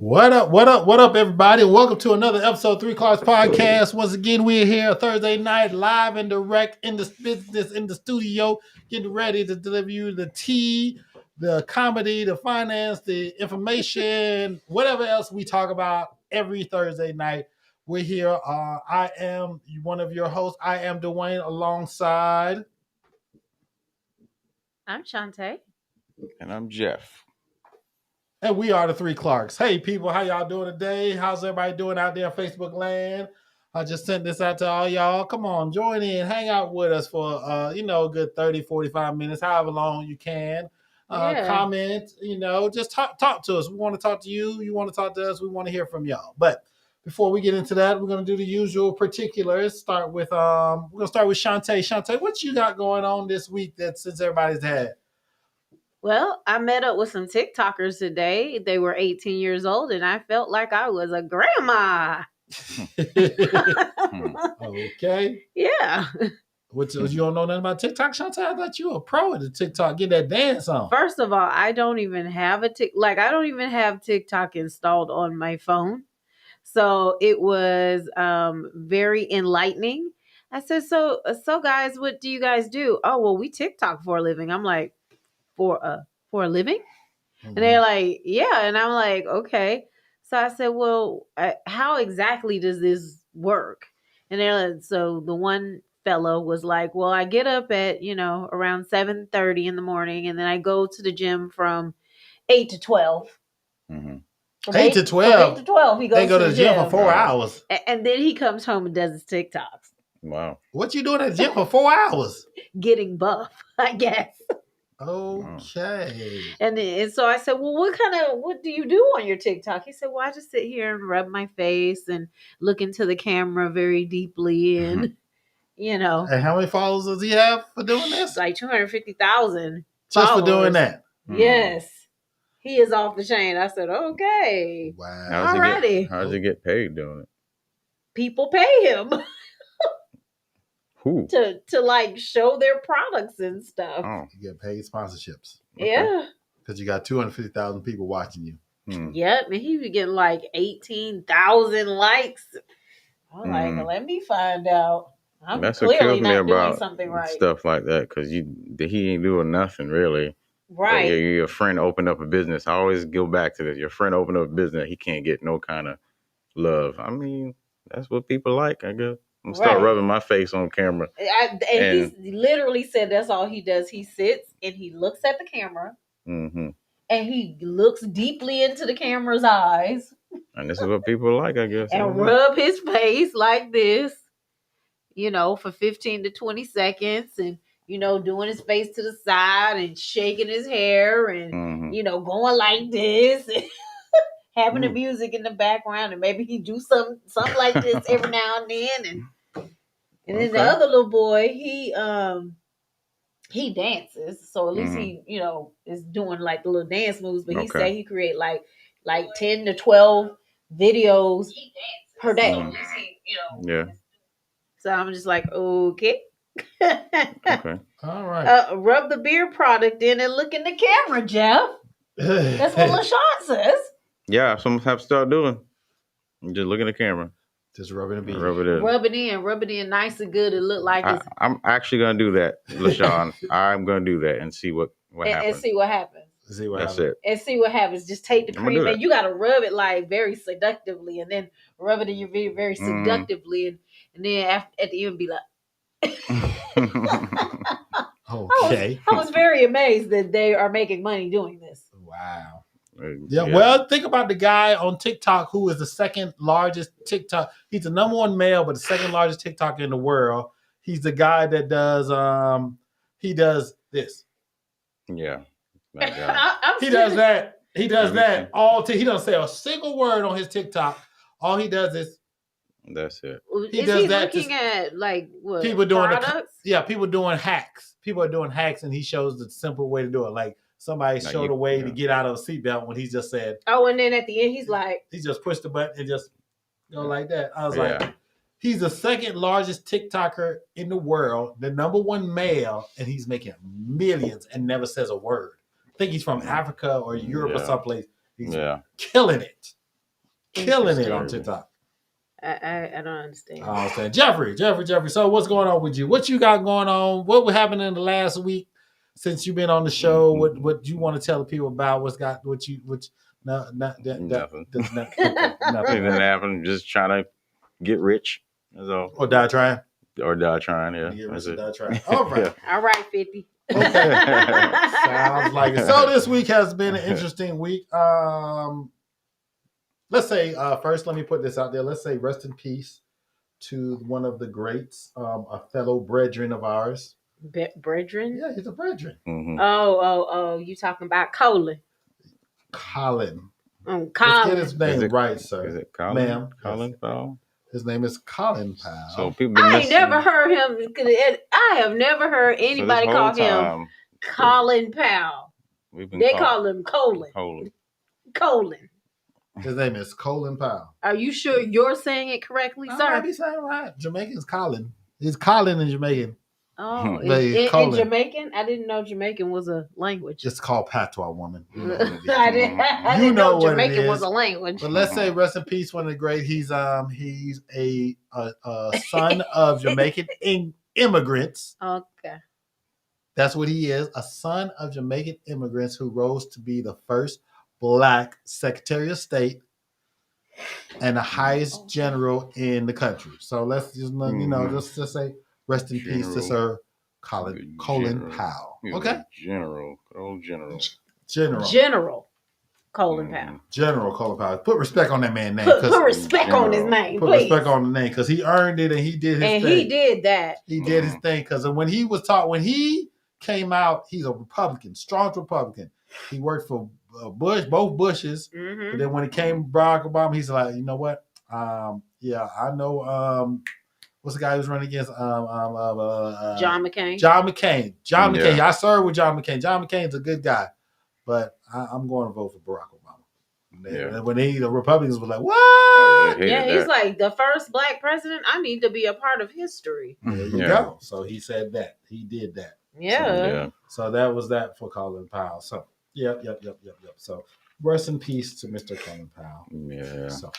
What up? What up? What up, everybody? Welcome to another episode of Three Clarks Podcast. Once again, we're here Thursday night, live and direct in the business, in the studio, getting ready to deliver you the tea, the comedy, the finance, the information, whatever else we talk about every Thursday night. We're here. I am one of your hosts. I am Dwayne alongside. I'm Shantae. And I'm Jeff. And we are the Three Clarks. Hey, people, how y'all doing today? How's everybody doing out there in Facebook land? I just sent this out to all y'all. Come on, join in, hang out with us for, a good 30, 45 minutes, however long you can. Comment, just talk to us. We want to talk to you. You want to talk to us. We want to hear from y'all. But before we get into that, we're going to do the usual particulars. We're going to start with Shantae. Shantae, what you got going on this week that since everybody's had? Well, I met up with some TikTokers today. They were 18 years old, and I felt like I was a grandma. Okay. Yeah. What you don't know nothing about TikTok, Shantae? I thought you were a pro at the TikTok. Get that dance on. First of all, I don't even have I don't even have TikTok installed on my phone. So it was very enlightening. I said, so guys, what do you guys do? Oh, well, we TikTok for a living. I'm like, for a living? Mm-hmm. And they're like, yeah. And I'm like, okay. So I said, well, how exactly does this work? And they're like, so the one fellow was like, well, I get up at, around 7:30 in the morning, and then I go to the gym from 8 to 12. Mm-hmm. 8 to 12. From 8 to 12, he goes. They go to the gym for 4 hours. And then he comes home and does his TikToks. Wow. What you doing at the gym for 4 hours? Getting buff, I guess. Okay. And so I said, well, what do you do on your TikTok? He said, well, I just sit here and rub my face and look into the camera very deeply and, And how many followers does he have for doing this? Like 250,000. Just for doing that? Yes. He is off the chain. I said, okay. Wow. How does he get paid doing it? People pay him. Who? To like show their products and stuff. Oh, you get paid sponsorships. Yeah. Because you got 250,000 people watching you. Yep. And he was getting like 18,000 likes. I'm like, let me find out. I'm That's what clearly kills me not doing about something right. stuff like that, because he ain't doing nothing really. Right. But your friend opened up a business. I always go back to this. Your friend opened up a business. He can't get no kind of love. I mean, that's what people like, I guess. I'm gonna start rubbing my face on camera. And he literally said that's all he does. He sits and he looks at the camera. Mm-hmm. And he looks deeply into the camera's eyes. And this is what people like, I guess. And rub his face like this, for 15 to 20 seconds. And, doing his face to the side and shaking his hair and, going like this. And having the music in the background. And maybe he do something like this every now and then. And then the other little boy, he dances, so at least he, is doing like the little dance moves. But he said he create like 10 to 12 videos per day. So yeah. So I'm just like, okay. Okay. All right. Rub the beard product in and look in the camera, Jeff. That's what LaShawn says. Yeah, some have to start doing. Just look in the camera. Just rub it in. Rub it in nice and good. It look like I'm actually gonna do that, LaShawn. I'm gonna do that and see what happens. And see what happens. That's it. And see what happens. Just take the cream and you gotta rub it like very seductively, and then rub it in your very, very seductively, and then at the end be like. Okay. I was very amazed that they are making money doing this. Wow. Yeah, well, think about the guy on TikTok who is the second largest TikTok. He's the number one male, but the second largest TikToker in the world. He's the guy that does he does this. Yeah. He does that. He does that all he doesn't say a single word on his TikTok. All he does is that's it. He does that looking at like what people doing products? People doing hacks. People are doing hacks and he shows the simple way to do it. Like somebody showed a way to get out of a seatbelt when he just said, and then at the end, he's like, he just pushed the button and just go like that. I was like, he's the second largest TikToker in the world, the number one male, and he's making millions and never says a word. I think he's from Africa or Europe or someplace. He's killing it. Killing it on TikTok. I don't understand. I understand. Jeffrey. So what's going on with you? What you got going on? What happened in the last week? Since you've been on the show, what you want to tell the people about? Nothing. Nothing happened. Just trying to get rich. That's all. Or die trying. Yeah. Get rich or die trying. All right. All right, 50. Okay. Sounds like it. So this week has been an interesting week. Let's say first, let me put this out there. Let's say rest in peace to one of the greats, a fellow brethren of ours. Brethren? Yeah, he's a brethren. Mm-hmm. Oh, you talking about Colin? Colin. Colin. Let's get his name right, sir. Is it Colin? Ma'am. Colin Powell? His name is Colin Powell. So people I ain't never heard him. I have never heard anybody call him Colin Powell. They call him Colin. Colin. His name is Colin Powell. Are you sure you're saying it correctly, sir? I be saying right. Jamaican's Colin. He's Colin in Jamaican. Oh, in Jamaican? I didn't know Jamaican was a language. It's called patois, woman. I didn't know Jamaican was a language. But let's say rest in peace, one of the great. He's a son of Jamaican immigrants. Okay. That's what he is, a son of Jamaican immigrants who rose to be the first Black Secretary of State and the highest general in the country. So let's just just say rest in peace to Sir Colin Powell. Okay? General Colin Powell. General Colin Powell. Put respect on that man's name. Put respect on his name, Put respect on the name because he earned it and he did his thing. And he did that. He did his thing because when he came out, he's a Republican, strong Republican. He worked for Bush, both Bushes. Mm-hmm. But then when it came Barack Obama, he's like, you know what? I know. What's the guy who's running against? John McCain. John McCain. I served with John McCain. John McCain's a good guy, but I'm going to vote for Barack Obama. And when the Republicans were like, what? He's like the first Black president. I need to be a part of history. There you go. So he said that. He did that. Yeah. So that was that for Colin Powell. So yep. So rest in peace to Mr. Colin Powell. Yeah. So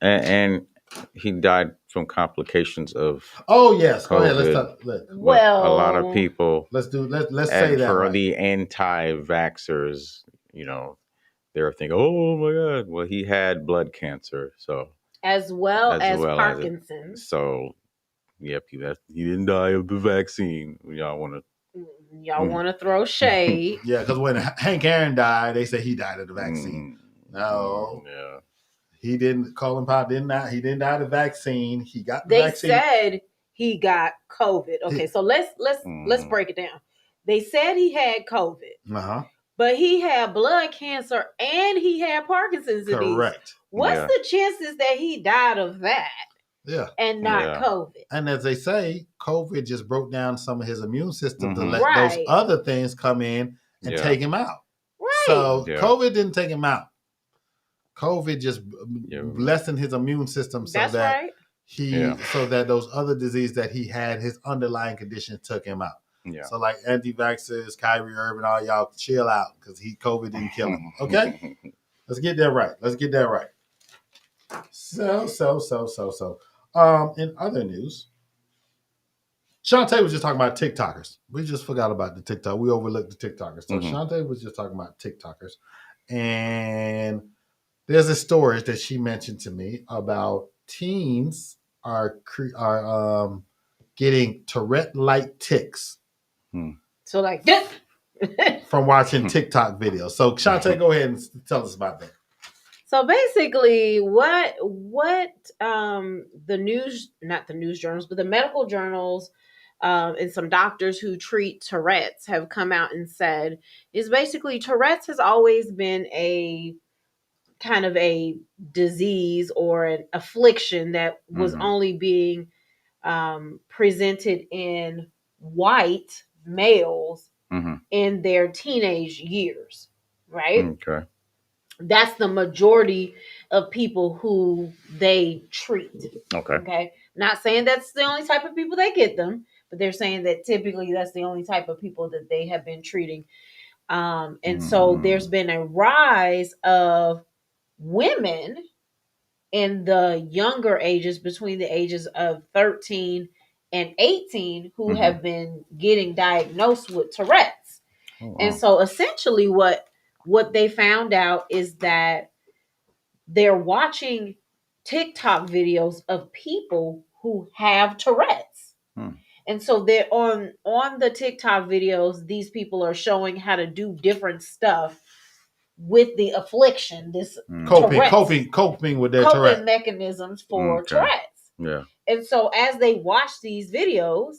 And he died from complications of oh yes, go ahead. COVID. Let's A lot of people, let's say and that for right. the anti-vaxxers, they're thinking, oh my God, well, he had blood cancer, so as well as as Parkinson's. So, yep, he didn't die of the vaccine. Y'all want to throw shade? Yeah, because when Hank Aaron died, they said he died of the vaccine. No, yeah, he didn't. Colin Powell did not. He didn't die of the vaccine. He got the They vaccine. said he got COVID. Okay, so let's break it down. They said he had COVID, but he had blood cancer and he had Parkinson's disease. Correct. What's the chances that he died of that? Yeah, and not COVID. And as they say, COVID just broke down some of his immune system to let those other things come in and take him out. Right. So COVID didn't take him out. COVID just lessened his immune system so that so that those other diseases that he had, his underlying conditions took him out. Yeah. So like anti-vaxxers, Kyrie Irving, all y'all chill out because COVID didn't kill him. Okay? Let's get that right. So. In other news, Shantae was just talking about TikTokers. We just forgot about the TikTok. We overlooked the TikTokers. So Shantae was just talking about TikTokers. And there's a story that she mentioned to me about teens are getting Tourette-like tics. So like this. From watching TikTok videos. So Shantae, go ahead and tell us about that. So basically, what the news, not the news journals, but the medical journals and some doctors who treat Tourette's have come out and said is basically Tourette's has always been a kind of a disease or an affliction that was only being presented in white males in their teenage years, right? Okay. That's the majority of people who they treat. Okay. Not saying that's the only type of people that get them, but they're saying that typically that's the only type of people that they have been treating. And so there's been a rise of women in the younger ages, between the ages of 13 and 18, who have been getting diagnosed with Tourette's. Oh, wow. And so essentially what they found out is that they're watching TikTok videos of people who have Tourette's. And so they're on the TikTok videos, these people are showing how to do different stuff with the affliction, this coping with their Tourette mechanisms for Tourette's. Yeah. And so as they watch these videos,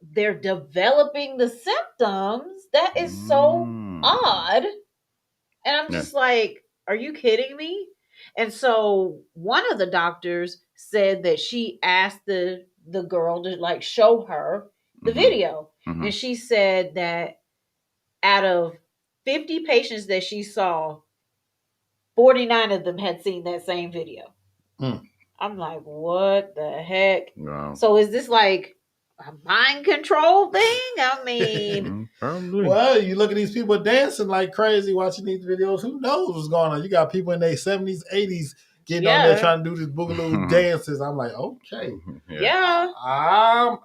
they're developing the symptoms. That is so odd. And I'm just like, are you kidding me? And so one of the doctors said that she asked the girl to like show her the video. And she said that out of 50 patients that she saw, 49 of them had seen that same video. I'm like, what the heck? Wow. So is this like a mind control thing? I mean, well, you look at these people dancing like crazy watching these videos. Who knows what's going on? You got people in their 70s, 80s getting on there trying to do these boogaloo dances. I'm like, okay, I'm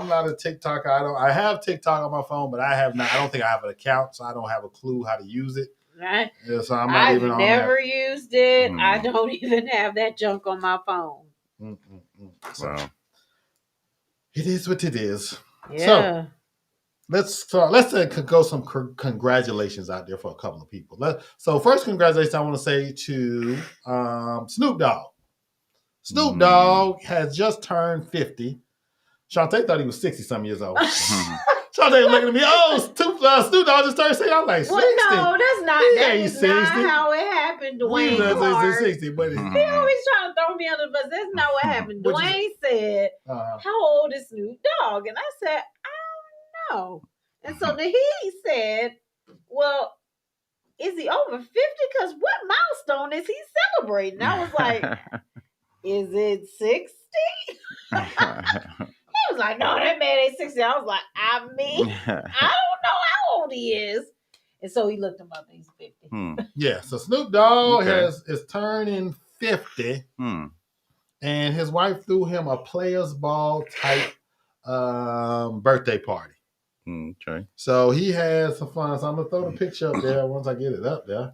not a TikToker. I have TikTok on my phone, but I don't think I have an account, so I don't have a clue how to use it. Right. Yeah, so I'm not even on there. I've never used it. I don't even have that junk on my phone. So it is what it is. Yeah. So let's go some congratulations out there for a couple of people. So first congratulations I want to say to Snoop Dogg. Snoop Dogg has just turned 50. Shantae thought he was 60-some years old. Shantae looking at me, Snoop Dogg just turned 60. I'm like, 60? Well, no, that's not how it happened, Dwayne Clark. 60, but he always trying to throw me under the bus. That's not what happened. Dwayne said, how old is Snoop Dogg? And I said, I don't know. And so then he said, well, is he over 50? Because what milestone is he celebrating? I was like, is it 60? He was like, no, that man ain't 60. I was like, I don't know how old he is. And so he looked him up and he's 50. Yeah, so Snoop Dogg Okay. is turning 50, Hmm. and his wife threw him a players ball type birthday party. Okay. So he had some fun. So I'm gonna throw the picture up there once I get it up there.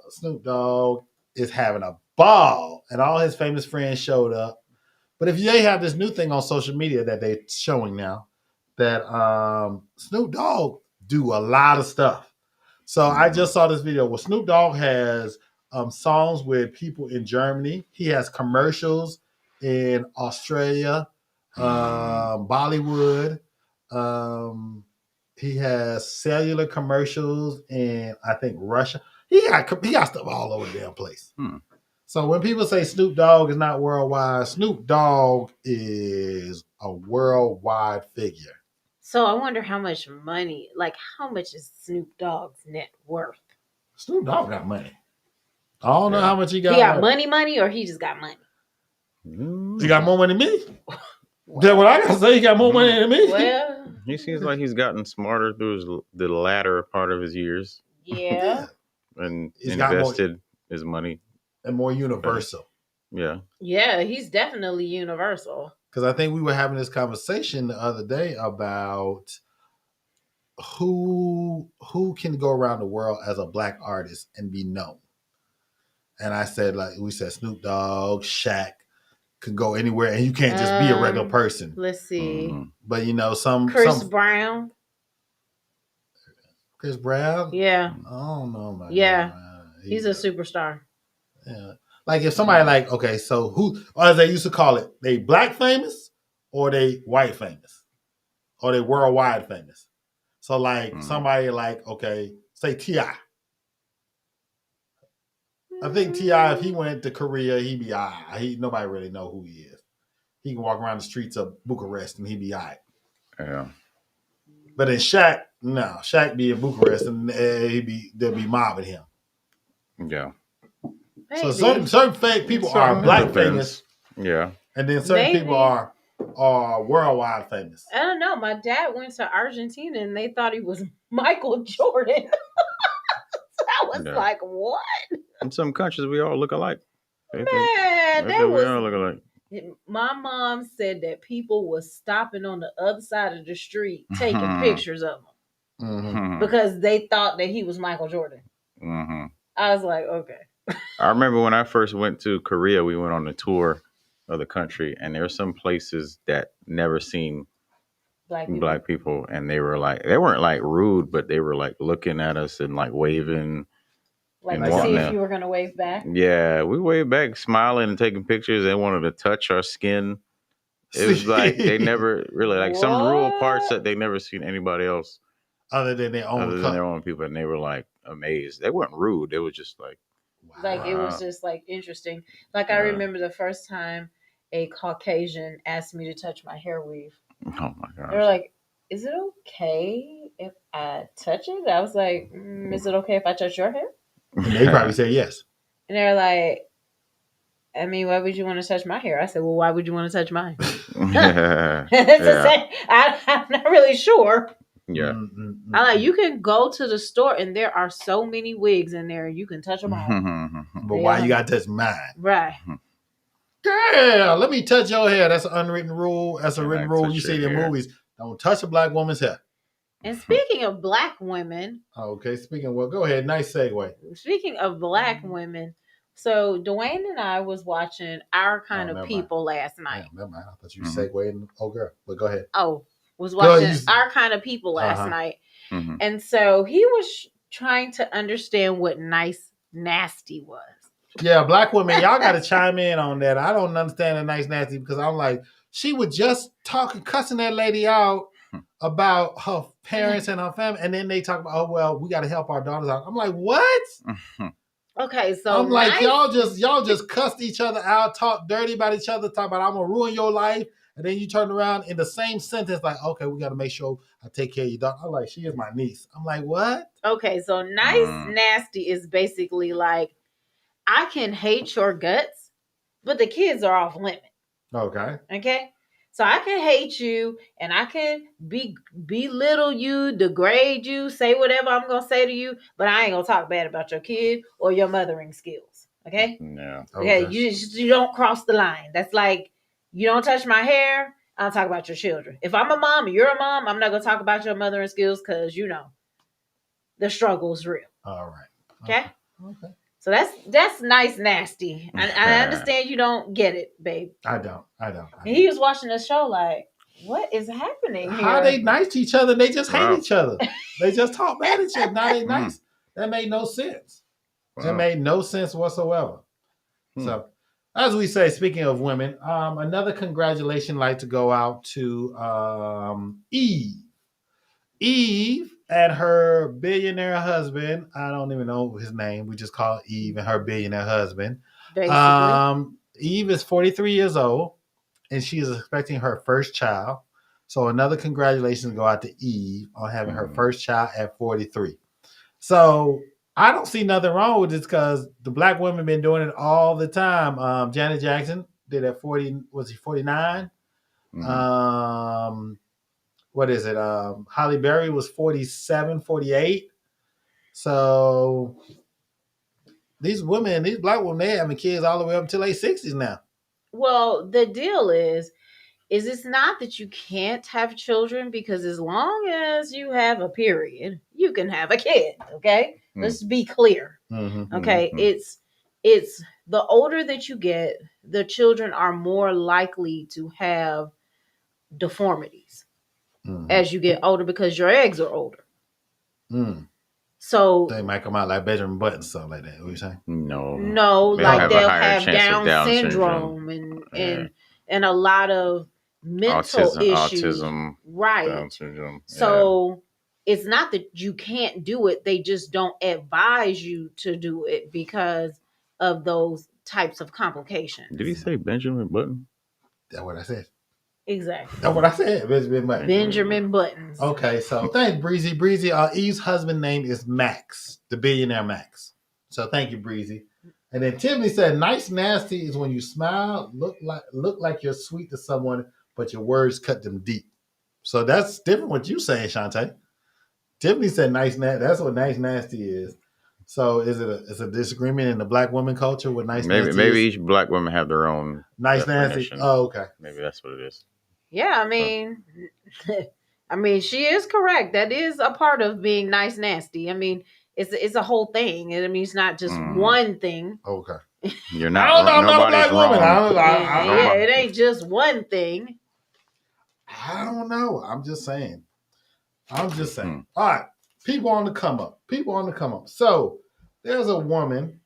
Snoop Dogg is having a ball, and all his famous friends showed up. But if they have this new thing on social media that they're showing now, that Snoop Dogg do a lot of stuff. So I just saw this video where Snoop Dogg has songs with people in Germany. He has commercials in Australia, Bollywood. He has cellular commercials in, I think, Russia. He got stuff all over the damn place. So when people say Snoop Dogg is not worldwide, Snoop Dogg is a worldwide figure. So I wonder how much money, like how much is Snoop Dogg's net worth? Snoop Dogg got money. I don't know how much he got. He got money, or he just got money? He got more money than me. That's what I gotta say. He got more money than me. Well, he seems like he's gotten smarter through the latter part of his years. Yeah. And He's invested his money. And more universal. Yeah. Yeah, he's definitely universal. Because I think we were having this conversation the other day about who can go around the world as a black artist and be known. And I said, we said Snoop Dogg, Shaq could go anywhere, and you can't just be a regular person. Let's see. But Chris Brown. Chris Brown? Yeah. I don't know about Yeah. He's a superstar. Yeah. Like if somebody okay, so who, or as they used to call it, they black famous or they white famous? Or they worldwide famous? So somebody okay, say T.I. I think T.I., if he went to Korea, he'd be all right. Nobody really know who he is. He can walk around the streets of Bucharest and he'd be all right. Yeah. But then Shaq, no. Shaq be in Bucharest and they'll be mobbing him. Yeah. Maybe. So certain fake people are black famous. Yeah. And then certain people are worldwide famous. I don't know. My dad went to Argentina and they thought he was Michael Jordan. So I was like, what? In some countries, we all look alike. Man, we all look alike. My mom said that people was stopping on the other side of the street taking pictures of him because they thought that he was Michael Jordan. I was like, okay. I remember when I first went to Korea, we went on a tour of the country, and there were some places that never seen black people, and they weren't like rude, but they were like looking at us and like waving. Like to see if you were gonna wave back. Yeah, we waved back, smiling and taking pictures. They wanted to touch our skin. It was like they never really some rural parts that they never seen anybody else other than their own people, and they were like amazed. They weren't rude. They were just like, wow. Like it was just like interesting. Like I remember the first time a Caucasian asked me to touch my hair weave. Oh my gosh! They were like, "Is it okay if I touch it?" I was like, "Is it okay if I touch your hair?" And they probably said yes. And they're like, I mean, why would you want to touch my hair? I said, well, why would you want to touch mine? I'm not really sure. Yeah. I like, you can go to the store and there are so many wigs in there. You can touch them all. But why you got to touch mine? Right. Girl, let me touch your hair. That's an unwritten rule. That's a written rule you see in movies. Don't touch a black woman's hair. And speaking of black women. Okay, go ahead. Nice segue. Speaking of black women, so Dwayne and I was watching Our Kind of People last night. Never mind. I thought you were segueing. Oh, girl. But go ahead. Was watching Our Kind of People last night. And so he was trying to understand what nice nasty was. Yeah, black women, y'all got to chime in on that. I don't understand the nice nasty because I'm like, she was just cussing that lady out about her parents and her family, and then they talk about, we got to help our daughters out. I'm like, what? Okay, so I'm like, y'all just cussed each other out, talk dirty about each other, talk about I'm gonna ruin your life, and then you turn around in the same sentence like, okay, we got to make sure I take care of your daughter. I'm like, she is my niece. I'm like, what? Okay, so nice nasty is basically like, I can hate your guts, but the kids are off limit. Okay. Okay. So I can hate you and I can belittle you, degrade you, say whatever I'm gonna say to you, but I ain't gonna talk bad about your kid or your mothering skills. Okay? Yeah. Okay, Okay. you don't cross the line. That's like you don't touch my hair, I'll talk about your children. If I'm a mom and you're a mom, I'm not gonna talk about your mothering skills because the struggle's real. All right. Okay? Okay. So that's nice, nasty. I understand you don't get it, babe. I don't. And he was watching the show like, what is happening here? How they nice to each other? They just hate Wow. each other. They just talk bad at each other. Now they nice. That made no sense. Wow. It made no sense whatsoever. So, as we say, speaking of women, another congratulation like to go out to Eve. Eve and her billionaire husband. I don't even know his name. We just call Eve and her billionaire husband. Basically. Eve is 43 years old, and she is expecting her first child. So another congratulations go out to Eve on having her first child at 43. So I don't see nothing wrong with this because the black women been doing it all the time. Janet Jackson did at 40. Was he 49? What is it? Halle Berry was 47, 48. So these black women, they having kids all the way up until their 60s now. Well, the deal is it's not that you can't have children because as long as you have a period, you can have a kid. Okay, let's be clear. Okay, it's the older that you get, the children are more likely to have deformities as you get older because your eggs are older. So they might come out like Benjamin Button, something like that. What you saying? No, like they'll have Down syndrome and a lot of mental issues. Autism, right? Down syndrome. So it's not that you can't do it; they just don't advise you to do it because of those types of complications. Did he say Benjamin Button? That's what I said. Exactly. That's what I said. Benjamin Buttons. Okay, so thanks, Breezy. Breezy, Eve's husband name is Max, the billionaire Max. So thank you, Breezy. And then Tiffany said, "Nice nasty is when you smile, look like you're sweet to someone, but your words cut them deep." So that's different what you saying, Shantae. Tiffany said, "Nice nasty." That's what nice nasty is. So is it a disagreement in the black woman culture with nice nasty? Maybe each black woman have their own nice definition. nasty. Oh, okay. Maybe that's what it is. Yeah, I mean, she is correct. That is a part of being nice, nasty. I mean, it's a whole thing. I mean, it's not just one thing. Okay. You're not. I don't know. I'm not a black wrong. woman. It ain't just one thing. I don't know. I'm just saying. All right. People on the come up. So there's a woman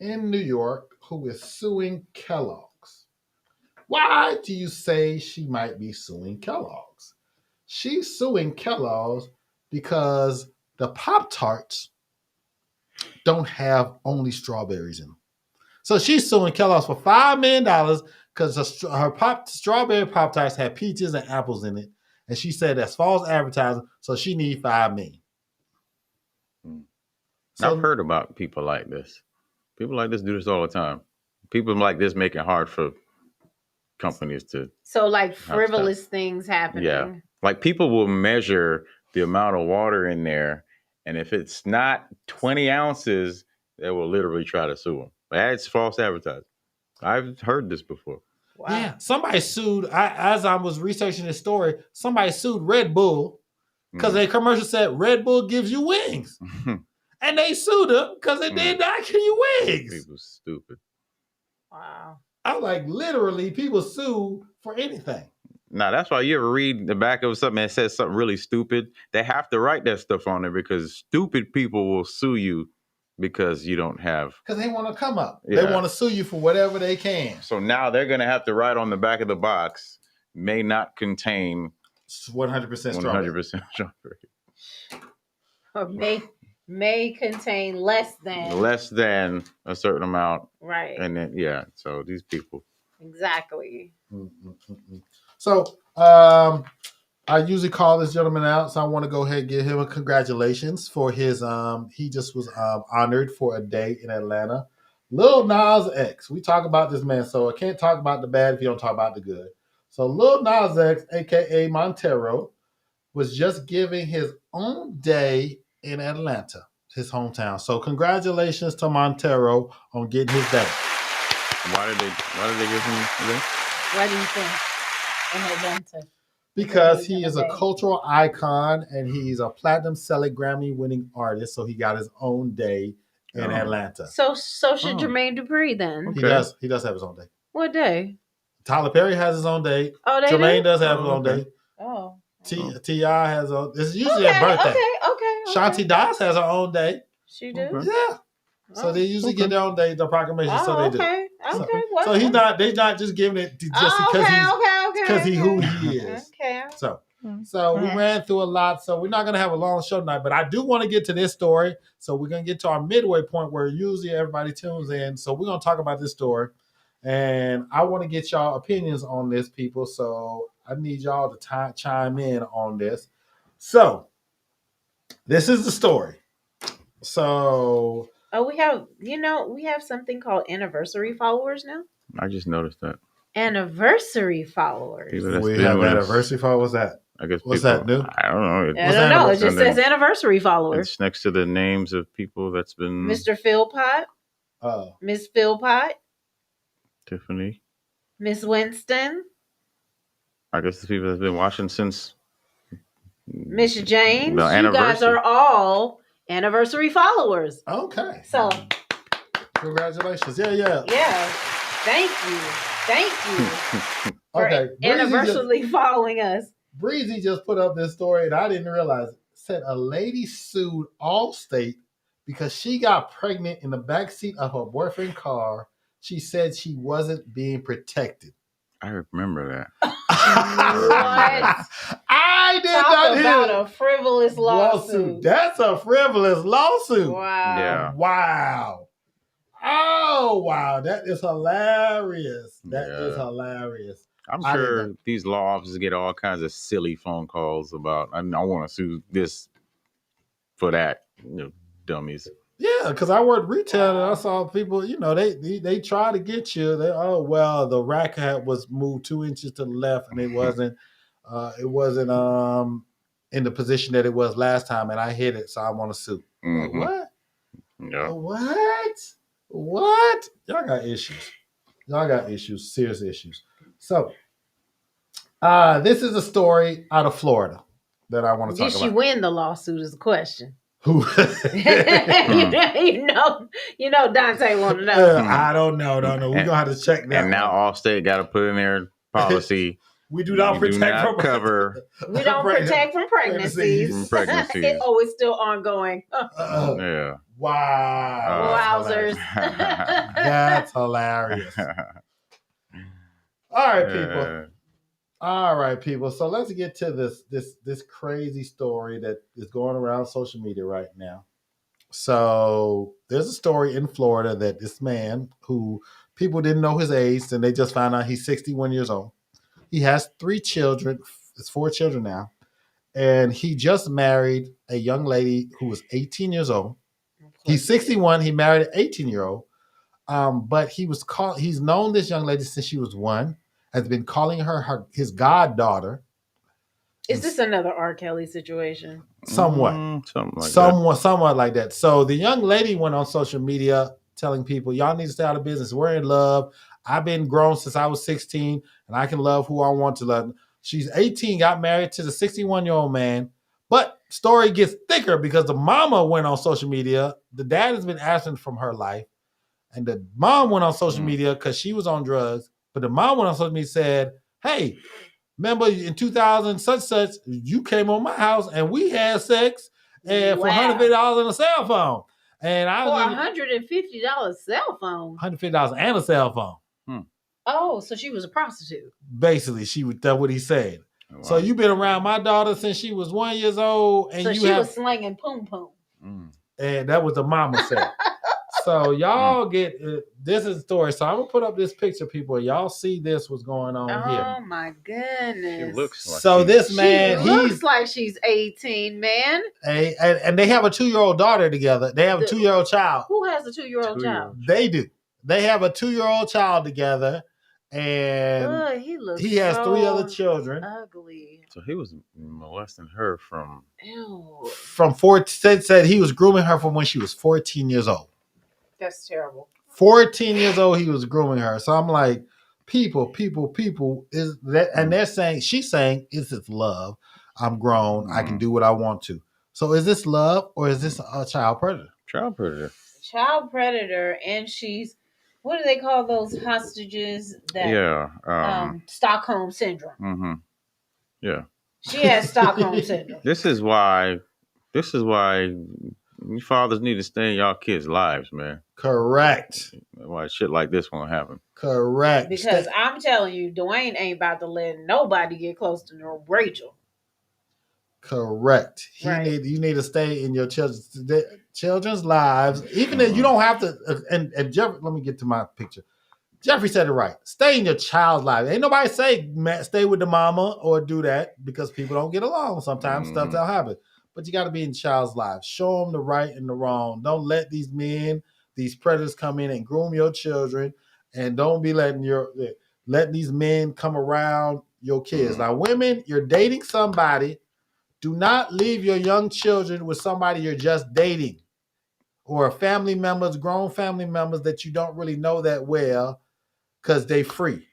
in New York who is suing Kellogg's. Why do you say she might be suing Kellogg's? She's suing Kellogg's because the Pop-Tarts don't have only strawberries in them. So she's suing Kellogg's for $5 million because her strawberry Pop-Tarts had peaches and apples in it. And she said that's false advertising, so she needs $5 million. So, I've heard about people like this. People like this do this all the time. People like this make it hard for companies to. So like frivolous things happening. Yeah. Like people will measure the amount of water in there. And if it's not 20 ounces, they will literally try to sue them. That's false advertising. I've heard this before. Wow. Yeah. Somebody sued, as I was researching this story, somebody sued Red Bull because their commercial said Red Bull gives you wings. And they sued them because it did not give you wings. People stupid. Wow. I'm like, literally, people sue for anything. Now, that's why you ever read the back of something that says something really stupid, they have to write that stuff on there because stupid people will sue you because you don't have. Because they want to come up. Yeah. They want to sue you for whatever they can. So now they're going to have to write on the back of the box, may not contain 100% strawberry. 100% strawberry. Or may contain less than a certain amount. Right. And then, yeah, so these people. Exactly. So, I usually call this gentleman out, so I want to go ahead and give him a congratulations for his, he just was honored for a day in Atlanta. Lil Nas X. We talk about this man, so I can't talk about the bad if you don't talk about the good. So Lil Nas X, aka Montero, was just giving his own day in Atlanta, his hometown. So congratulations to Montero on getting his day. Why did they give him this? Why do you think in Atlanta? Because he is a cultural icon and he's a platinum selling Grammy winning artist. So he got his own day in Atlanta. So should Jermaine Dupri then. Okay. He does have his own day. What day? Tyler Perry has his own day. Oh, they Jermaine do? does have his own day. Oh. T.I. has a. It's usually a birthday. Okay. Shanti Das has her own day. She do? Okay. Yeah. So they usually get their own day, the proclamation. So they do. Okay. So he's not. They're not just giving it just because he's who he is. Okay. So we ran through a lot. So we're not gonna have a long show tonight, but I do want to get to this story. So we're gonna get to our midway point where usually everybody tunes in. So we're gonna talk about this story, and I want to get y'all opinions on this, people. So I need y'all to chime in on this. So this is the story. So we have something called anniversary followers now. I just noticed that. Anniversary followers. We have anniversary followers. What's that? I guess what's that new? I don't know. I don't know. It just says anniversary followers. It's next to the names of people that's been Mr. Philpott. Miss Philpott. Tiffany. Miss Winston. I guess the people that's been watching since Miss James. The you guys are all anniversary followers. Okay. So congratulations. Yeah. Thank you. Okay. Anniversary following us. Breezy just put up this story and I didn't realize it. Said a lady sued Allstate because she got pregnant in the backseat of her boyfriend's car. She said she wasn't being protected. I remember that. What? I did Talk not about hear a frivolous lawsuit. That's a frivolous lawsuit. Wow. Yeah. Wow. Oh, wow. That is hilarious. That is hilarious. I'm sure these law offices get all kinds of silly phone calls about, I want to sue this for that, dummies. Yeah, because I worked retail and I saw people, they try to get you. The rack was moved 2 inches to the left and it wasn't in the position that it was last time and I hit it, so I want to sue. Mm-hmm. What? Yeah. What? Y'all got issues. Serious issues. So, this is a story out of Florida that I want to talk about. Did she win the lawsuit is the question. Who? you know Dante want to know. I don't know. We're going to have to check that. And now Allstate got to put in their policy. We do not protect from cover. We don't protect from pregnancies. It's still ongoing. Yeah. Wow. Wowzers. That's hilarious. All right, people. So let's get to this crazy story that is going around social media right now. So there's a story in Florida that this man who people didn't know his age, and they just found out he's 61 years old. He has 3 children. It's 4 children now. And he just married a young lady who was 18 years old. He's 61. He married an 18-year-old. But he's known this young lady since she was 1, has been calling her his goddaughter. Is this another R. Kelly situation? Somewhat. Somewhat like that. So the young lady went on social media telling people, y'all need to stay out of business. We're in love. I've been grown since I was 16, and I can love who I want to love. She's 18, got married to the 61-year-old man. But story gets thicker because the mama went on social media. The dad has been absent from her life. And the mom went on social media because she was on drugs. But the mom went on social media and said, hey, remember in 2000 such, you came on my house and we had sex and for $150 on a cell phone. And I for $150 cell phone. $150 and a cell phone. Oh, so she was a prostitute. Basically, that's what he said. Wow. So you've been around my daughter since she was 1 year old, and she was slanging poom poom. And that was the mama said. So y'all get this is the story. So I'm gonna put up this picture, people. Y'all see this what's going on here. Oh my goodness! She looks like so. This man, he looks like she's 18, man. And they have a 2-year-old daughter together. They have a 2-year-old child. Who has a 2-year-old child? They do. They have a 2-year-old child together. and he looks he has 3 other so children. ugly. So he was molesting her from. Ew, From said he was grooming her from when she was 14 years old. that's terrible. 14 years old, he was grooming her. So I'm like, people is that, and they're saying, she's saying, is this love? I'm grown. I can do what I want to. So is this love or is this a child predator? Child predator. Child predator, and she's, what do they call those hostages that? Yeah. Stockholm syndrome. Mm-hmm. Yeah. She has Stockholm syndrome. This is why you fathers need to stay in y'all kids' lives, man. Correct. Why shit like this won't happen. Correct. Because I'm telling you, Dwayne ain't about to let nobody get close to Rachel. Correct. Right. You need to stay in your children's lives, even if you don't have to. And Jeffrey, let me get to my picture. Jeffrey said it right. Stay in your child's life. Ain't nobody say, Matt, stay with the mama or do that, because people don't get along sometimes. Stuff that'll happen. But you got to be in child's life. Show them the right and the wrong. Don't let these men, these predators come in and groom your children, and don't be letting these men come around your kids. Now, women, you're dating somebody. Do not leave your young children with somebody you're just dating, or family members, grown family members that you don't really know that well, because they free.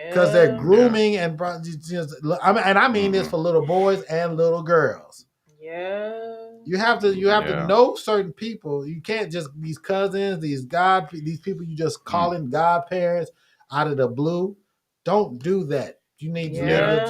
Because they're grooming and I mean this for little boys and little girls. Yeah. You have to know certain people. You can't just, these cousins, these people you just calling godparents out of the blue. Don't do that. You need to,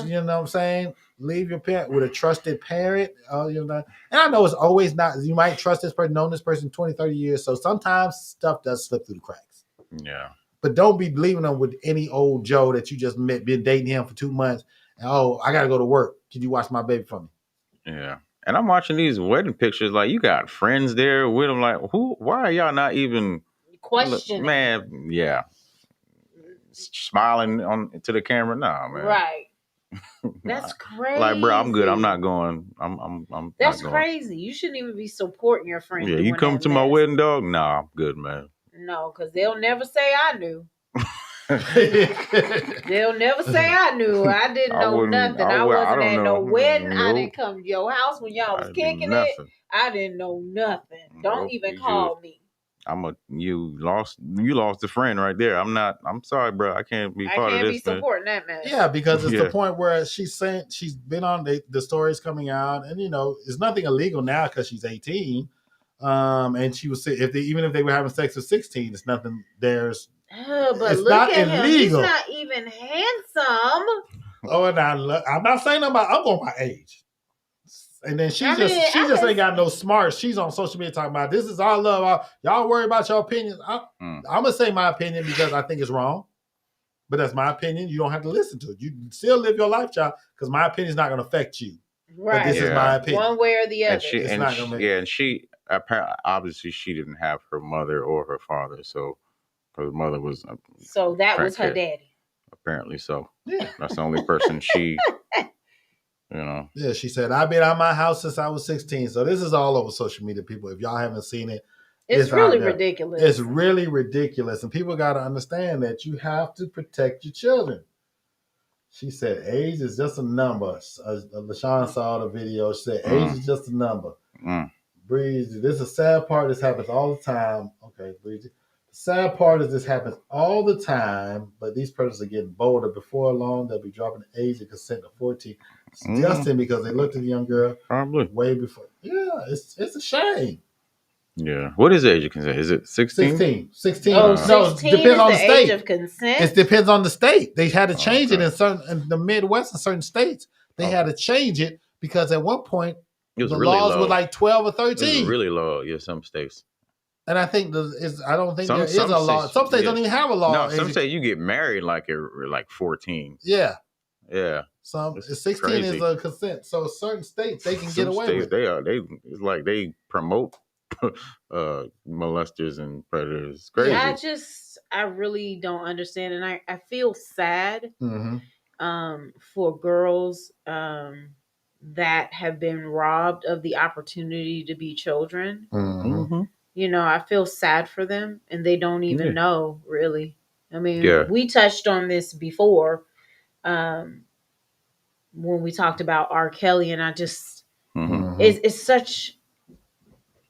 you know what I'm saying? Leave your parent with a trusted parent. And I know it's always not, you might trust this person, known this person 20, 30 years. So sometimes stuff does slip through the cracks. Yeah. But don't be leaving them with any old Joe that you just met, been dating him for 2 months. And, I got to go to work. Can you watch my baby for me? Yeah. And I'm watching these wedding pictures. Like, you got friends there with them. Like, why are y'all not even questioning? Man, yeah. Smiling to the camera? Nah, man. Right. That's crazy. Like, bro, I'm good. I'm not going. I'm That's not crazy. You shouldn't even be supporting your friend. Yeah, you come to my wedding, dog? Nah, I'm good, man. No, because they'll never say I knew. They'll never say I knew. I didn't know nothing. I wasn't at no wedding. I didn't come to your house when y'all was kicking it. I didn't know nothing. Don't even call me. You lost a friend right there. I'm sorry, bro. I can't be part of this. I can't be supporting that man. Yeah, because it's the point where she's saying, she's been on the stories coming out, and it's nothing illegal now because she's 18. And she was even if they were having sex at 16, it's nothing. But it's look not at illegal. Him. He's not even handsome. And I'm not saying I'm going by age. And then she just ain't got no smarts. She's on social media talking about, this is our love. Y'all worry about your opinions. I'm gonna say my opinion because I think it's wrong. But that's my opinion. You don't have to listen to it. You still live your life, child, because my opinion is not going to affect you. Right. But this is my opinion. One way or the other. And she obviously she didn't have her mother or her father, so her mother was. So that was her daddy. Apparently so. Yeah. That's the only person she. Yeah, she said, I've been out of my house since I was 16. So this is all over social media, people. If y'all haven't seen it, it's really ridiculous. It's really ridiculous. And people got to understand that you have to protect your children. She said, age is just a number. LaShawn saw the video. She said, age is just a number. Breezy, this is a sad part. This happens all the time. Okay, Breezy. The sad part is this happens all the time, but these persons are getting bolder. Before long, they'll be dropping the age of consent to 14. It's disgusting because they looked at the young girl way before. Yeah, it's a shame. Yeah. What is the age of consent? Is it 16? 16. Oh, 16 it depends on the state. Age of consent? It depends on the state. They had to change it in the Midwest and certain states. They had to change it because at one point the laws were like 12 or 13. It was really low. Yeah, some states. And I think I don't think there is a law. Some states don't even have a law. No, some states you get married like 14. Yeah. Yeah. Some 16 crazy. Is a consent. So certain states they can get away with it. It's like they promote molesters and predators. It's crazy. Yeah, I really don't understand, and I feel sad for girls that have been robbed of the opportunity to be children. I feel sad for them, and they don't even know really. I mean, we touched on this before when we talked about R. Kelly, and I just it's such.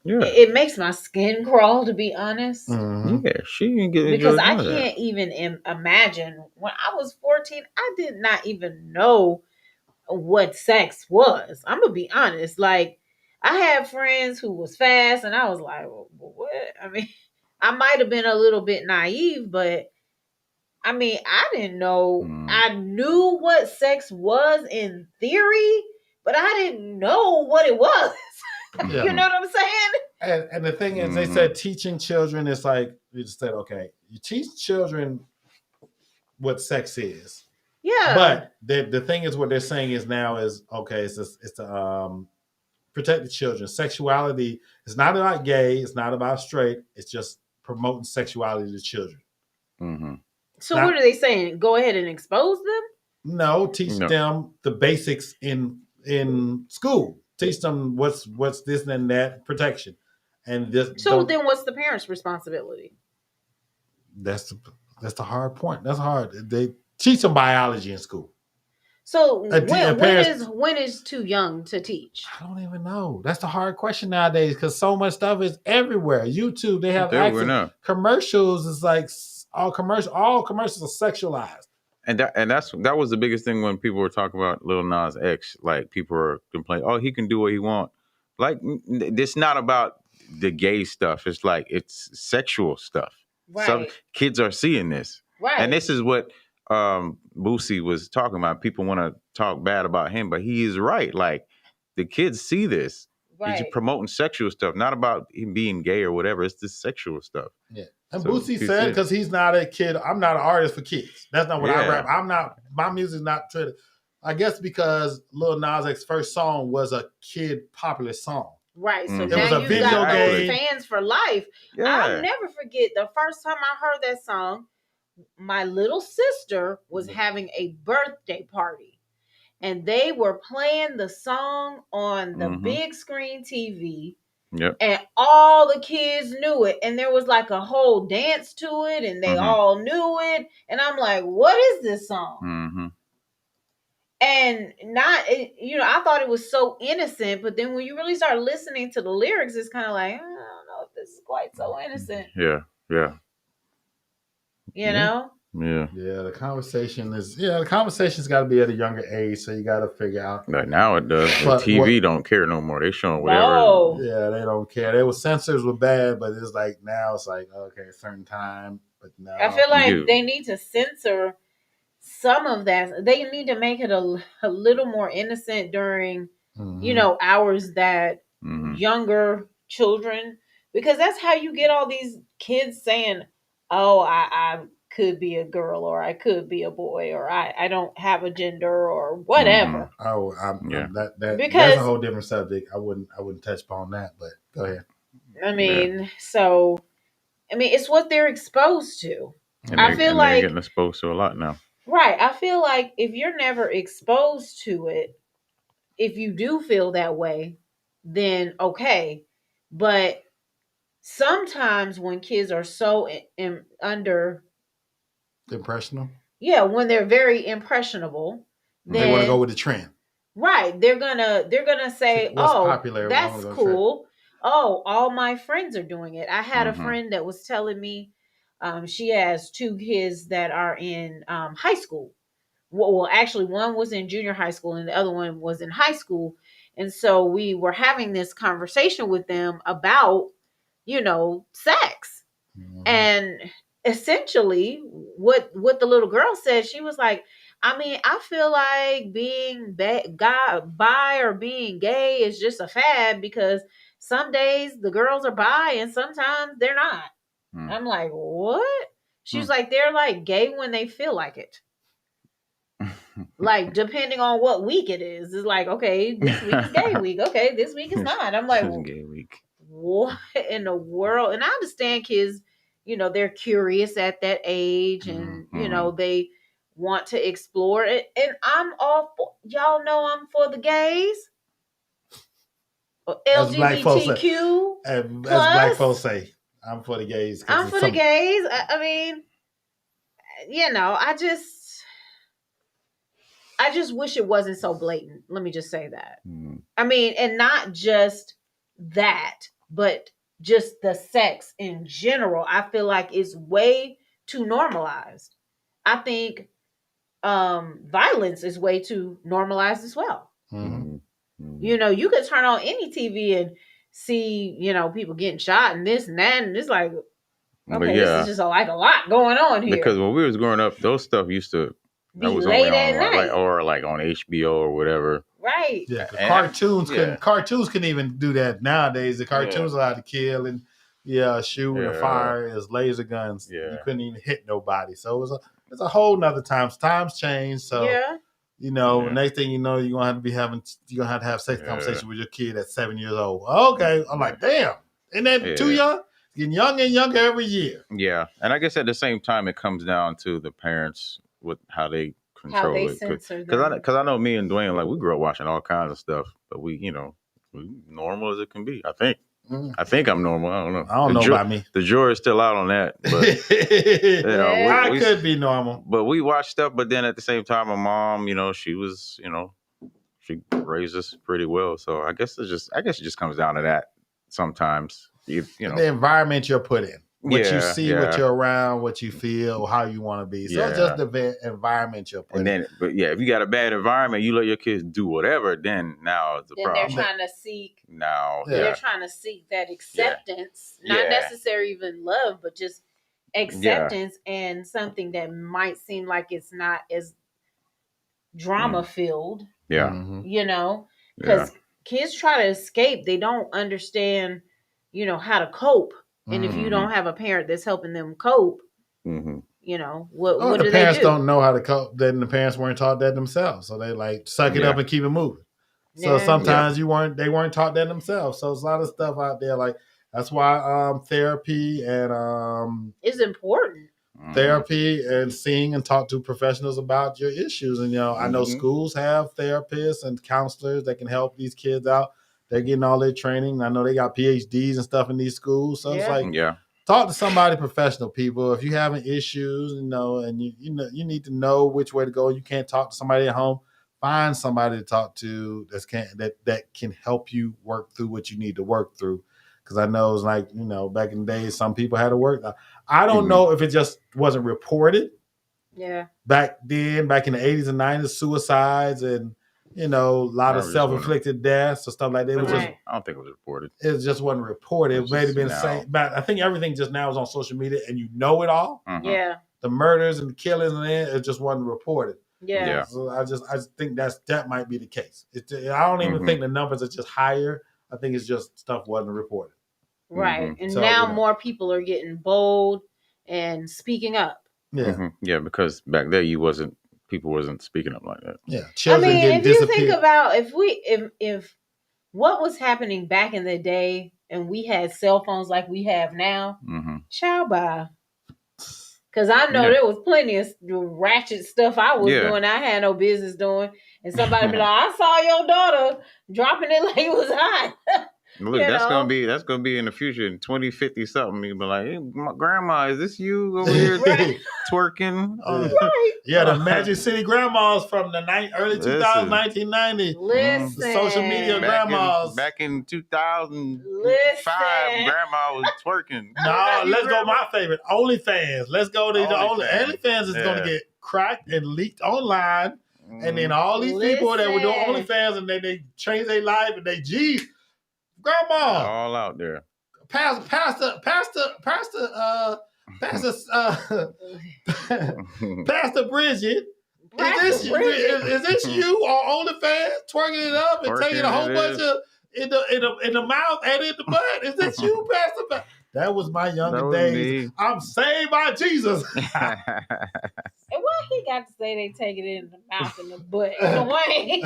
Yeah, it makes my skin crawl, to be honest. Yeah, she didn't get because I can't even imagine when I was 14. I did not even know what sex was. I'm gonna be honest. Like, I had friends who was fast, and I was like, well, what? I mean, I might have been a little bit naive, but I mean, I didn't know. I knew what sex was in theory, but I didn't know what it was. Yeah. You know what I'm saying? And the thing is, they said teaching children is like, you just said, okay, you teach children what sex is. Yeah. But the thing is, what they're saying is now is, okay, it's to protect the children. Sexuality is not about gay. It's not about straight. It's just promoting sexuality to children. So what are they saying? Go ahead and expose them? No, teach them the basics in school. Teach them what's this and that protection. And this. So then, what's the parents' responsibility? That's the hard point. That's hard. They teach them biology in school. So when is too young to teach? I don't even know. That's the hard question nowadays because so much stuff is everywhere. YouTube, they have access. Commercials is like all commercials are sexualized. And that was the biggest thing when people were talking about Lil Nas X. Like, people were complaining, oh, he can do what he wants. Like, it's not about the gay stuff. It's like, it's sexual stuff. Right. Some kids are seeing this. Right. And this is what Boosie was talking about. People want to talk bad about him, but he is right. Like, the kids see this. Right. He's promoting sexual stuff, not about him being gay or whatever. It's this sexual stuff. Yeah. And so Boosie said, because he's not a kid, I'm not an artist for kids. That's not what I rap. I'm not, my music's not to, I guess because Lil Nas X's first song was a kid popular song. Right. So now you got those fans for life. Yeah. I'll never forget the first time I heard that song. My little sister was having a birthday party, and they were playing the song on the big screen TV. Yep. And all the kids knew it, and there was like a whole dance to it, and they all knew it. And I'm like, what is this song? And I thought it was so innocent, but then when you really start listening to the lyrics, it's kind of like, I don't know if this is quite so innocent. Yeah. You know? Yeah. Yeah, the conversation's got to be at a younger age, so you got to figure out. Like, now it does. But TV don't care no more. They showing whatever. No. Yeah, they don't care. They were censors were bad, but it's like now it's like, okay, a certain time. But now I feel like they need to censor some of that. They need to make it a little more innocent during, hours that younger children, because that's how you get all these kids saying, oh, I could be a girl, or I could be a boy, or I don't have a gender, or whatever. Oh, because that's a whole different subject. I wouldn't touch upon that, but go ahead. I mean, it's what they're exposed to. And I feel like they're getting exposed to a lot now. Right. I feel like if you're never exposed to it, if you do feel that way, then okay. But sometimes when kids are so under impressionable, when they're very impressionable, then they want to go with the trend. Right. They're gonna say, "Oh, popular, that's cool. Oh, all my friends are doing it." I had a friend that was telling me. She has 2 kids that are in high school. Well, actually, one was in junior high school and the other one was in high school. And so we were having this conversation with them about, sex. And essentially, what the little girl said, she was like, I mean, I feel like being bi or being gay is just a fad because some days the girls are bi and sometimes they're not. I'm like, what? She's like, they're like gay when they feel like it. Like, depending on what week it is. It's like, okay, this week is gay week. Okay, this week is not. I'm like, well, gay week. What in the world? And I understand kids, they're curious at that age and, they want to explore it. And I'm all for, y'all know I'm for the gays. LGBTQ. As black folks say. I'm for the gays. I'm for the gays. I mean, I just wish it wasn't so blatant. Let me just say that. Mhm. I mean, and not just that, but just the sex in general. I feel like it's way too normalized. I think violence is way too normalized as well. Mhm. Mhm. You could turn on any TV and see, people getting shot and this and that, and it's like, But okay, this is yeah, just like a lot going on here. because when we was growing up, those stuff used to that Be was only late at on night, like on HBO or whatever. right? Yeah, 'cause And cartoons couldn't even do that nowadays. The cartoons allowed to kill and shoot and fire as laser guns. Yeah. You couldn't even hit nobody. So it's a whole nother times. Times change. So Yeah. Yeah. next thing you know, you're gonna have to have sex conversation with your kid at 7 years old. Okay. I'm like, damn, isn't that too young? Getting younger and younger every year. Yeah. And I guess at the same time it comes down to the parents with how they control it. Censor them. Because I know me and Dwayne, like, we grew up watching all kinds of stuff, but we normal as it can be. I think. I think I'm normal. I don't know. I don't know about me. The jury's still out on that. But I could be normal. But we watched stuff. But then at the same time, my mom, she was, she raised us pretty well. So I guess it just comes down to that sometimes. The environment you're put in. What you see, yeah. what you're around, what you feel, how you want to be. So it's just the environment you're put in. But if you got a bad environment, you let your kids do whatever, then now it's a problem. They're trying to seek. They're trying to seek that acceptance, not necessarily even love, but just acceptance and something that might seem like it's not as drama filled. Yeah. Because kids try to escape. They don't understand, how to cope. And if you don't have a parent that's helping them cope, what do they do? The parents don't know how to cope. Then the parents weren't taught that themselves. So they like suck it up and keep it moving. So sometimes they weren't taught that themselves. So there's a lot of stuff out there. Like that's why therapy and is important. Therapy and seeing and talk to professionals about your issues. And I know schools have therapists and counselors that can help these kids out. They're getting all their training. I know they got PhDs and stuff in these schools. So it's like, talk to somebody professional, people. If you're having issues, and you need to know which way to go. You can't talk to somebody at home. Find somebody to talk to that can help you work through what you need to work through. Because I know it's like, back in the days, some people had to work. I don't know if it just wasn't reported. Yeah. Back then, back in the 80s and 90s, suicides and a lot of self-inflicted deaths or stuff like that. I don't think it was reported. It just wasn't reported. It may have been the same. But I think everything just now is on social media and you know it all. Yeah. The murders and the killings and it just wasn't reported. Yeah. So I just think that might be the case. I don't even think the numbers are just higher. I think it's just stuff wasn't reported. Right. And so, now more people are getting bold and speaking up. Yeah. Yeah, because back there people wasn't speaking up like that. Yeah. Children if you think about if what was happening back in the day and we had cell phones like we have now, child bye. Because I know there was plenty of ratchet stuff I was doing I had no business doing. And somebody be like, I saw your daughter dropping it like it was hot. Look, that's gonna be in the future in 2050 something. You'll be like, hey, grandma, is this you over here twerking? The Magic City grandmas from the early 2000s, 1990s. Listen, the social media grandmas. Back in 2005, grandma was twerking. No, let's go. My favorite, OnlyFans. Let's go to the OnlyFans is gonna get cracked and leaked online, and then all these people that were doing OnlyFans and they change their life and they grandma, all out there. Pastor Bridget. Is this you on OnlyFans twerking it up and taking a whole bunch of in the mouth and in the butt? Is this you, Pastor? That was my younger days. Me. I'm saved by Jesus. And why he got to say they take it in the mouth and the butt in a way?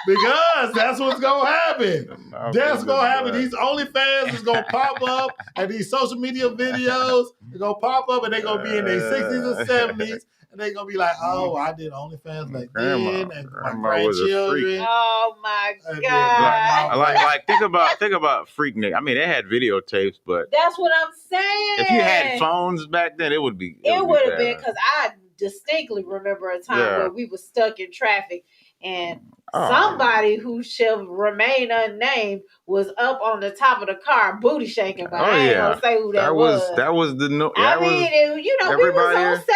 Because that's what's gonna happen. That's gonna happen. These OnlyFans is gonna pop up, and these social media videos are gonna pop up, and they're gonna be in their 60s or 70s, and they're gonna be like, "Oh, I did OnlyFans back then, and my grandchildren." Oh my God! Like think about Freaknik. I mean, they had videotapes, but that's what I'm saying. If you had phones back then, it would be. It would have been because distinctly remember a time Yeah. where we were stuck in traffic and Oh. somebody who shall remain unnamed was up on the top of the car booty shaking, but I ain't gonna say who that was. That was the no. I mean, we was everybody on 75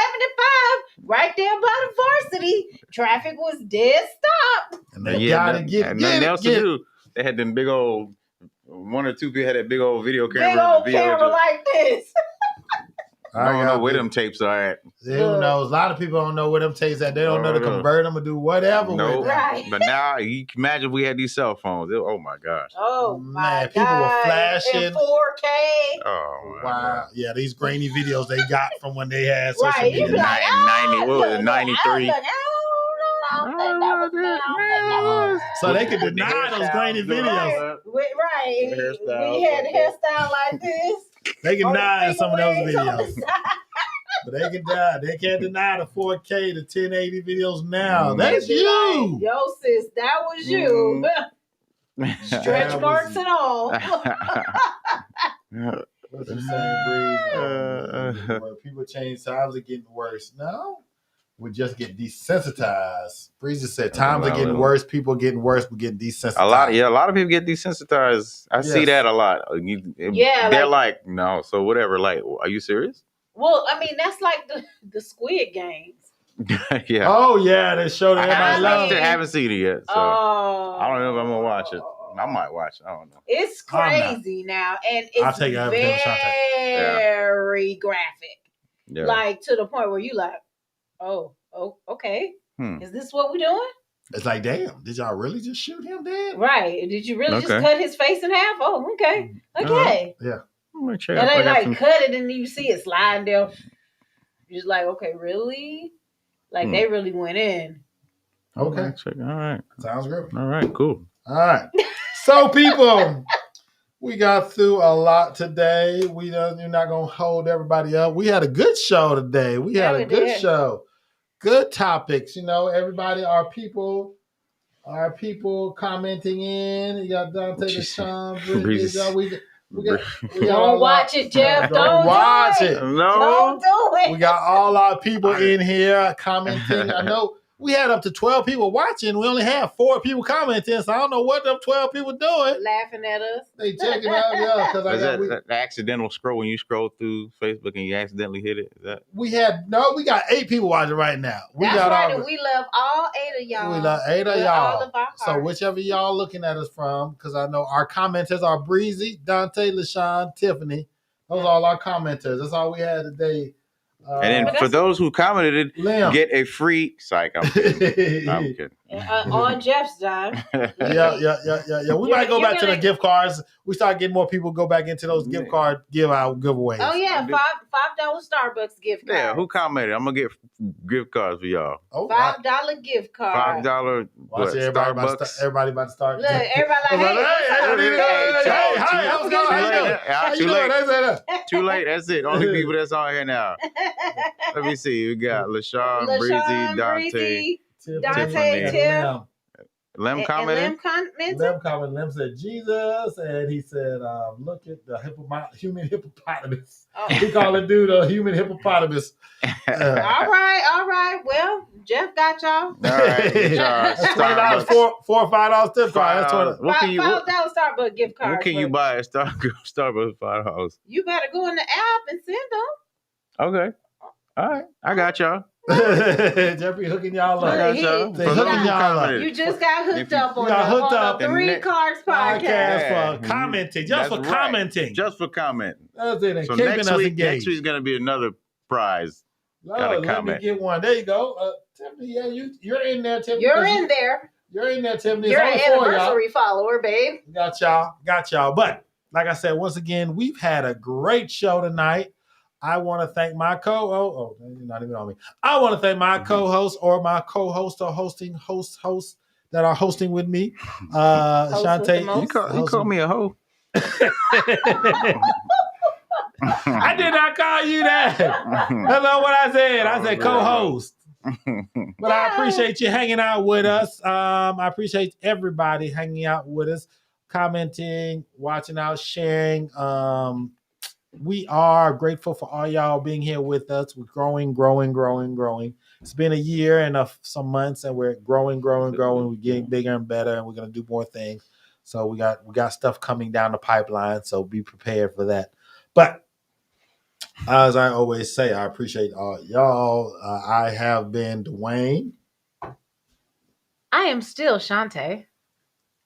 right there by the varsity. Traffic was dead stop. And they gotta get nothing else to do. They had them big old, one or two people had that big old video camera. Big old camera like this. I don't know where them tapes are at. Who knows? A lot of people don't know where them tapes at. They don't know to convert them or do whatever with them. Right. But now, you can imagine we had these cell phones. Oh my gosh. Oh my man, people were flashing in 4K. Oh wow. Yeah, these grainy videos they got from when they had social Right. media. You be like, 90, what was it, 93? So they could deny those grainy videos. Right. We had a hairstyle like this. They can deny some of those videos. But they can't deny the 4K, the 1080 videos now. That's you. Like, yo, sis, that was you. Stretch marks and all. What's you saying, Breeze? When people change, times are getting worse. No, we just get desensitized. Breeze just said times are getting worse. People are getting worse. We're getting desensitized. A lot of people get desensitized. I see that a lot. They're like, no, so whatever. Like, are you serious? Well, I mean, that's like the Squid Games. Yeah. Oh yeah, they showed it. I haven't seen it yet, so I don't know if I'm gonna watch it. I might watch it. I don't know. It's crazy now, and it's very graphic. Yeah. Like to the point where you like, oh, okay. Is this what we're doing? It's like, damn, did y'all really just shoot him dead? Right. Did you really just cut his face in half? Oh, okay. Yeah. And they like cut it and you see it sliding down. You're just like, okay, really? Like they really went in. Okay. All right. Sounds good. All right, cool. All right. So people, we got through a lot today. You're not gonna hold everybody up. We had a good show today. We had a good show. Good topics. Everybody, our people commenting in. You got Dante LaShawn, Don't watch it, Jeff. Don't watch it. No. Don't do it. We got all our people in here commenting. I know we had up to 12 people watching. We only had 4 people commenting, so I don't know what them 12 people doing. Laughing at us. They checking out, yeah. Because that accidental scroll when you scroll through Facebook and you accidentally hit it? Is that? We got 8 people watching right now. That's right, and we love all 8 of y'all. We love 8 of y'all. All of our hearts. So whichever y'all looking at us from, because I know our commenters are Breezy, Dante, LaShawn, Tiffany. Those are all our commenters. That's all we had today. And then for those who commented, get a free psych. I'm kidding. I'm kidding. On Jeff's time. Yeah. We might go back to the gift cards. We start getting more people go back into those gift card giveaways. Oh yeah, $5 Starbucks gift card. Yeah, who commented? I'm gonna get gift cards for y'all. Oh, $5 gift card. $5. Watch Starbucks. Everybody about to start. Look, everybody hey, how's it going? How you doing? Too late. That's it. Only people that's on here now. Let me see. We got LaShawn, Breezy, Dante, Tiff. Lem commented. Lem said Jesus, and he said, "Look at the human hippopotamus." Oh. He called the dude a human hippopotamus. All right. Well, Jeff got y'all. All right, $20, $4 or $5 gift card. That's $5 Starbucks gift card. What can you buy at Starbucks $5? You better go in the app and send them. Okay. All right, I got y'all. Jeffrey hooking y'all up. You just got hooked up on the 3 Cards podcast for commenting. Just for commenting. Just for commenting. That's it. So next week's going to be another prize. Let me get one. There you go. Tiffany, you're in there, Tiffany. You're in there, Tiffany. You're an anniversary follower, babe. Got y'all. But like I said, once again, we've had a great show tonight. I want to thank my you're not even on me. I want to thank my co-host or my co-host or hosts that are hosting with me. Shantae. You called me a hoe. I did not call you that. That's not what I said. I said co-host. But I appreciate you hanging out with us. I appreciate everybody hanging out with us, commenting, watching out, sharing. we are grateful for all y'all being here with us. We're growing. It's been a year and some months, and we're growing. We're getting bigger and better, and we're gonna do more things. So we got stuff coming down the pipeline. So be prepared for that. But as I always say, I appreciate all y'all. I have been Dwayne. I am still Shantae.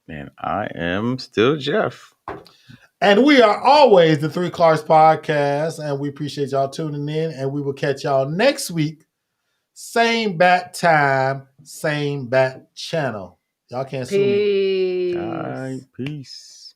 And I am still Jeff. And we are always the Three Clarks Podcast. And we appreciate y'all tuning in. And we will catch y'all next week. Same bat time, same bat channel. Y'all can't sue me. Peace. All right, peace.